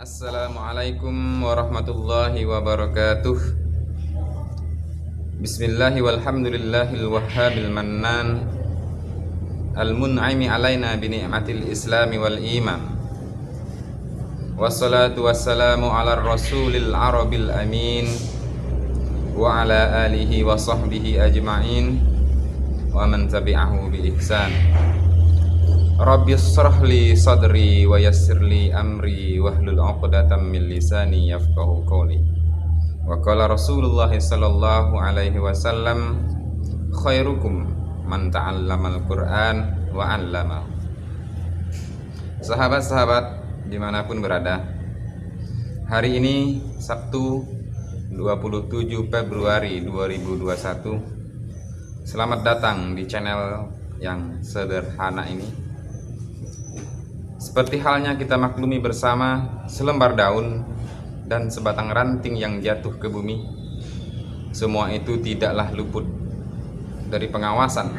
Assalamualaikum warahmatullahi wabarakatuh. Bismillahi walhamdulillahil wahhabil mannan al-mun'imi alaina bi ni'matil islami wal iman. Wassalatu wassalamu ala rasulil arabil amin wa ala alihi wa sahbihi ajma'in wa man tabi'ahu bi ihsan. Rabbi shrah li sadri wa yassir li amri wahlul 'uqdatam min lisani yafqahu qawli. Wa qala Rasulullah sallallahu alaihi wasallam, khairukum man ta'allamal Qur'an wa 'allama. Sahabat-sahabat dimanapun berada, hari ini Sabtu 27 Februari 2021. Selamat datang di channel yang sederhana ini. Seperti halnya kita maklumi bersama, selembar daun dan sebatang ranting yang jatuh ke bumi, semua itu tidaklah luput dari pengawasan,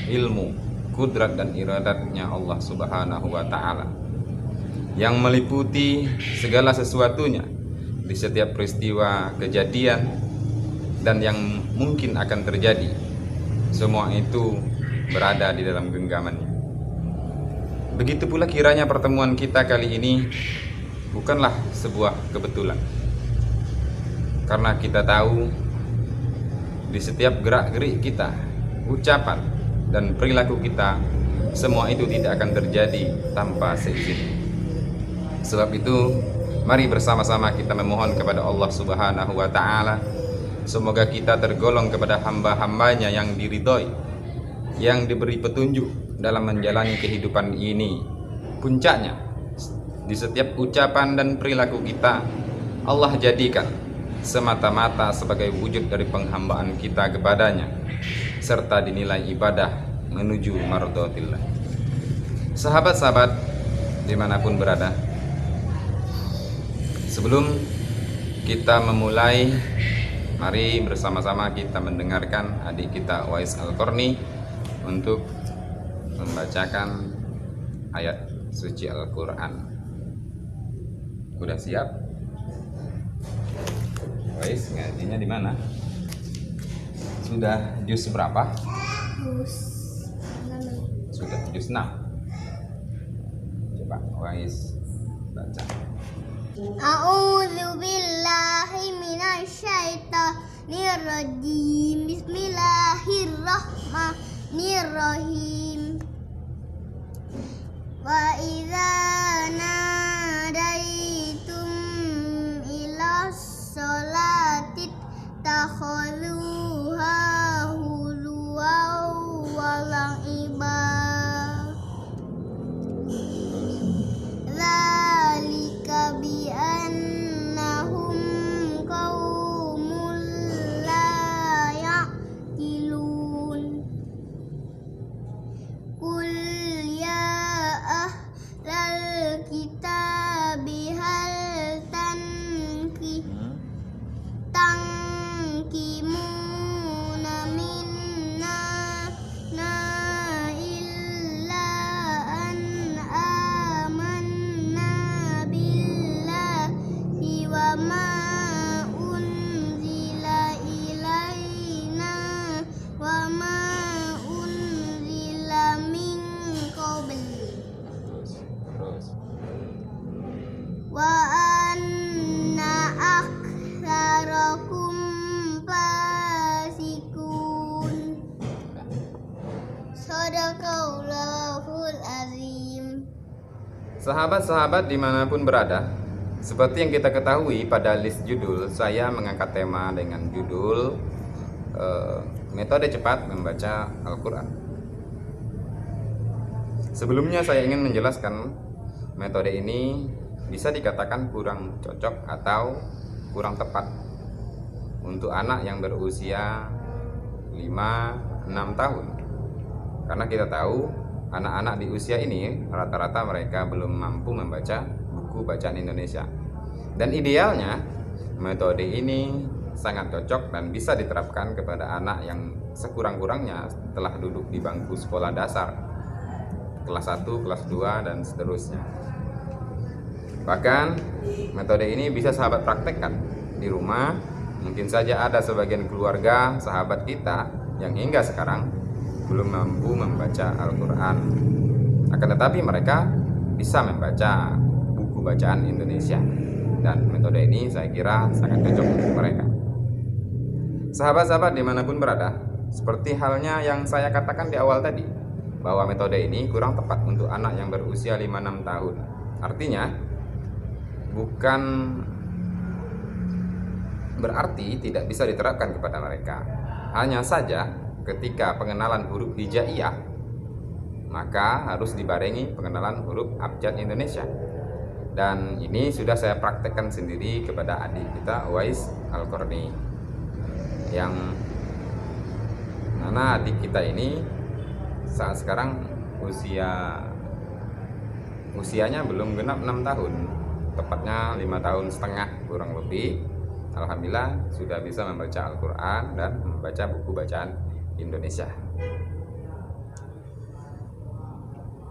ilmu, kudrat dan iradatnya Allah Subhanahu wa Ta'ala yang meliputi segala sesuatunya di setiap peristiwa, kejadian, dan yang mungkin akan terjadi. Semua itu berada di dalam genggamannya. Begitu pula kiranya pertemuan kita kali ini bukanlah sebuah kebetulan, karena kita tahu di setiap gerak-gerik kita, ucapan dan perilaku kita, semua itu tidak akan terjadi tanpa seizin. Sebab itu mari bersama-sama kita memohon kepada Allah Subhanahu wa Ta'ala, semoga kita tergolong kepada hamba-hambanya yang diridhoi, yang diberi petunjuk dalam menjalani kehidupan ini. Puncaknya, di setiap ucapan dan perilaku kita, Allah jadikan semata-mata sebagai wujud dari penghambaan kita kepadanya, serta dinilai ibadah menuju mardhatillah. Sahabat-sahabat dimanapun berada, sebelum kita memulai, mari bersama-sama kita mendengarkan adik kita Uwais Al-Qarni untuk membacakan ayat suci Al-Quran. Udah siap? Uwais, ngajinya di mana? Sudah juz berapa? Sudah juz 6. Coba Uwais baca. A'udzu billahi minasyaitonir rajim. Bismillahirrahmanirrahim. Wa idza nadaitum ila sholati takhuzuha huzwa wa la'iba. Dzalika bi annahum qaumul la ya'qilun. Qul ya ahlal kitabi hal tankimuna minna illa an amanna billahi wa ma unzila ilaina wa ma unzila min qabli Terus. wa anna aktsarakum fasikun. Shadaqallahul azim. Sahabat-sahabat dimanapun berada, seperti yang kita ketahui pada list judul, saya mengangkat tema dengan judul metode cepat membaca Al-Quran. Sebelumnya saya ingin menjelaskan metode ini bisa dikatakan kurang cocok atau kurang tepat untuk anak yang berusia 5-6 tahun. Karena kita tahu anak-anak di usia ini rata-rata mereka belum mampu membaca buku bacaan Indonesia. Dan idealnya metode ini sangat cocok dan bisa diterapkan kepada anak yang sekurang-kurangnya telah duduk di bangku sekolah dasar, kelas 1, kelas 2 dan seterusnya. Bahkan metode ini bisa sahabat praktekkan di rumah. Mungkin saja ada sebagian keluarga sahabat kita yang hingga sekarang belum mampu membaca Al-Quran, akan tetapi mereka bisa membaca buku bacaan Indonesia, dan metode ini saya kira sangat cocok untuk mereka. Sahabat-sahabat dimanapun berada, seperti halnya yang saya katakan di awal tadi, bahwa metode ini kurang tepat untuk anak yang berusia 5-6 tahun. Artinya bukan berarti tidak bisa diterapkan kepada mereka. Hanya saja ketika pengenalan huruf hijaiyah, maka harus dibarengi pengenalan huruf abjad Indonesia. Dan ini sudah saya praktekkan sendiri kepada adik kita Uwais Al-Qarni, yang mana adik kita ini saat sekarang usianya belum genap 6 tahun, tepatnya 5 tahun setengah kurang lebih. Alhamdulillah sudah bisa membaca Al-Quran dan membaca buku bacaan Indonesia.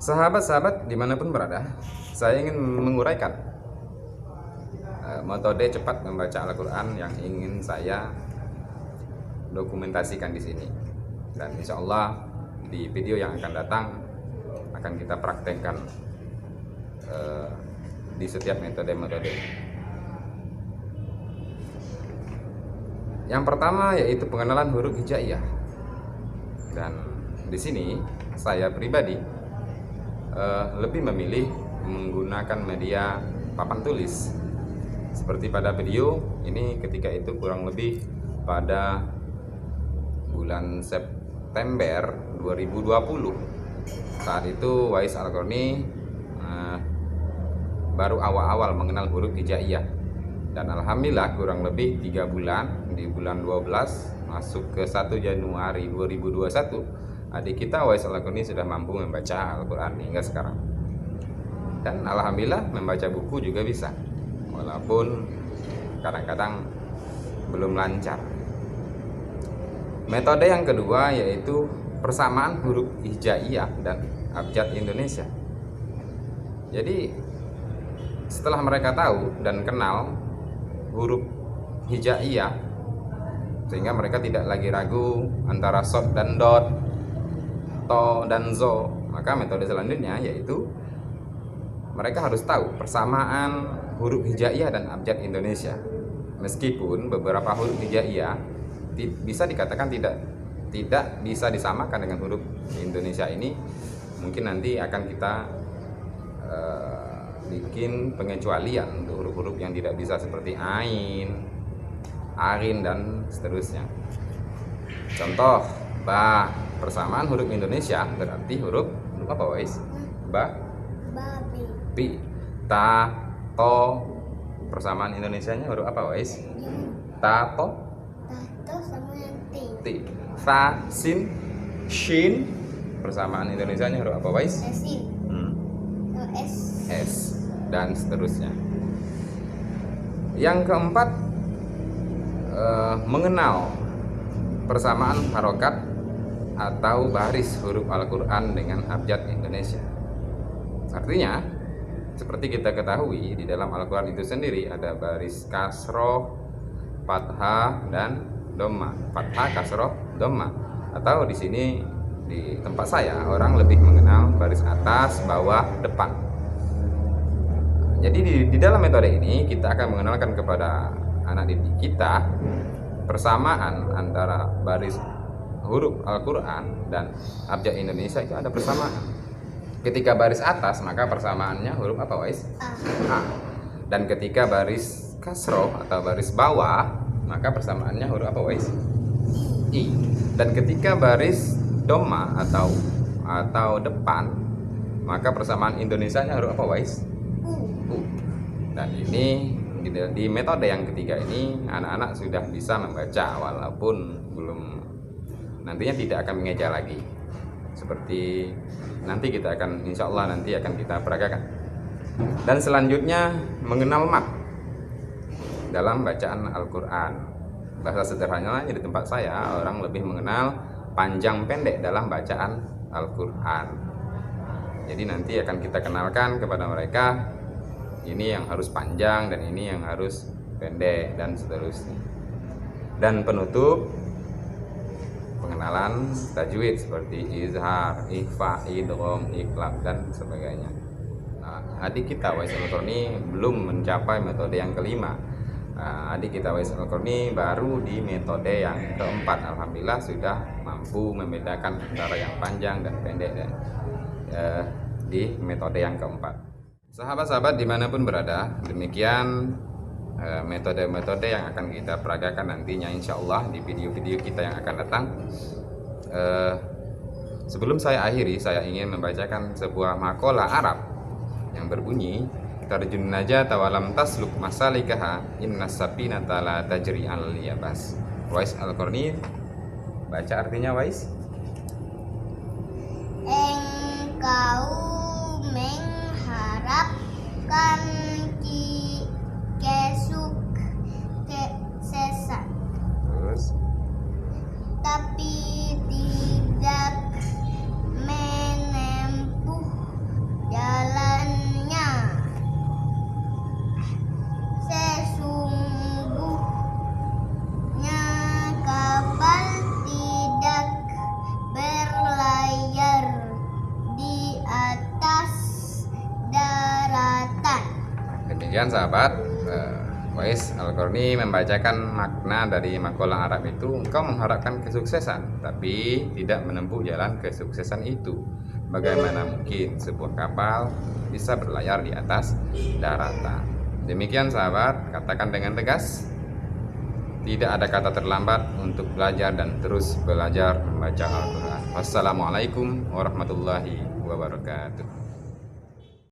Sahabat-sahabat dimanapun berada, saya ingin menguraikan metode cepat membaca Al-Quran yang ingin saya dokumentasikan di sini. Dan insya Allah di video yang akan datang akan kita praktekkan di setiap metode-metode. Yang pertama yaitu pengenalan huruf hijaiyah. Dan di sini saya pribadi lebih memilih menggunakan media papan tulis. Seperti pada video ini, ketika itu kurang lebih pada bulan September 2020. Saat itu Uwais Al-Qarni baru awal-awal mengenal huruf hijaiyah. Dan alhamdulillah kurang lebih 3 bulan, di bulan 12 masuk ke 1 Januari 2021, adik kita Uwais Al-Qarni sudah mampu membaca Al-Quran hingga sekarang. Dan alhamdulillah membaca buku juga bisa, walaupun kadang-kadang belum lancar. Metode yang kedua yaitu persamaan huruf hijaiyah dan abjad Indonesia. Jadi setelah mereka tahu dan kenal huruf hijaiyah, sehingga mereka tidak lagi ragu antara shod dan dot, to dan zo, maka metode selanjutnya yaitu mereka harus tahu persamaan huruf hijaiyah dan abjad Indonesia. Meskipun beberapa huruf hijaiyah bisa dikatakan tidak bisa disamakan dengan huruf Indonesia ini, mungkin nanti akan kita bikin pengecualian untuk huruf-huruf yang tidak bisa, seperti ain, arin, dan seterusnya. Contoh, ba, persamaan huruf Indonesia berarti huruf apa, Wais? Ba, Babi. pi, ta, to, persamaan Indonesianya huruf apa, Wais? Ta, to, Tato sama yang T. ti, fa, sin, shin, persamaan Indonesianya huruf apa, Wais? Esin. S. S, dan seterusnya. Yang keempat, mengenal persamaan harokat atau baris huruf Al-Quran dengan abjad Indonesia. Artinya, seperti kita ketahui, di dalam Al-Quran itu sendiri ada baris kasroh, fathah, dan dhamma. Fathah, kasroh, dhamma. Atau di sini di tempat saya orang lebih mengenal baris atas, bawah, depan. Jadi di dalam metode ini kita akan mengenalkan kepada anak didik kita persamaan antara baris huruf Al-Quran dan abjad Indonesia itu ada persamaan. Ketika baris atas maka persamaannya huruf apa, Wais? A. Dan ketika baris kasroh atau baris bawah maka persamaannya huruf apa, Wais? I. Dan ketika baris dhamma atau depan maka persamaan Indonesianya huruf apa, Wais? U. Dan ini di metode yang ketiga ini anak-anak sudah bisa membaca, walaupun belum, nantinya tidak akan mengeja lagi. Seperti nanti kita akan, insya Allah nanti akan kita peragakan. Dan selanjutnya mengenal mat dalam bacaan Al-Quran. Bahasa sederhananya di tempat saya orang lebih mengenal panjang pendek dalam bacaan Al-Quran. Jadi nanti akan kita kenalkan kepada mereka ini yang harus panjang dan ini yang harus pendek dan seterusnya. Dan penutup pengenalan tajwid seperti izhar, ikhfa, idgham, iqlab dan sebagainya. Nah, adik kita Wais Al-Qarni belum mencapai metode yang kelima. Adik kita Wais Al-Qarni baru di metode yang keempat. Alhamdulillah sudah mampu membedakan antara yang panjang dan pendek dan di metode yang keempat. Sahabat-sahabat dimanapun berada, demikian metode-metode yang akan kita peragakan nantinya insya Allah di video-video kita yang akan datang. Sebelum saya akhiri, saya ingin membacakan sebuah makalah Arab yang berbunyi, tarjun najata walam tasluk masalikaha innas safinata la tajri al yabas. Wais Al-Qarni, baca artinya Wais. Engkau mengharapkan kesuksesan, Terus tapi tidak menempuh jalannya. Sesungguhnya kapal tidak berlayar di atas daratan. demikian sahabat, Wais Al-Qarni membacakan makna dari makalah Arab itu. Engkau mengharapkan kesuksesan tapi tidak menempuh jalan kesuksesan itu. Bagaimana mungkin sebuah kapal bisa berlayar di atas daratan? Demikian sahabat, katakan dengan tegas, tidak ada kata terlambat untuk belajar dan terus belajar membaca Al-Quran. Wassalamualaikum warahmatullahi wabarakatuh.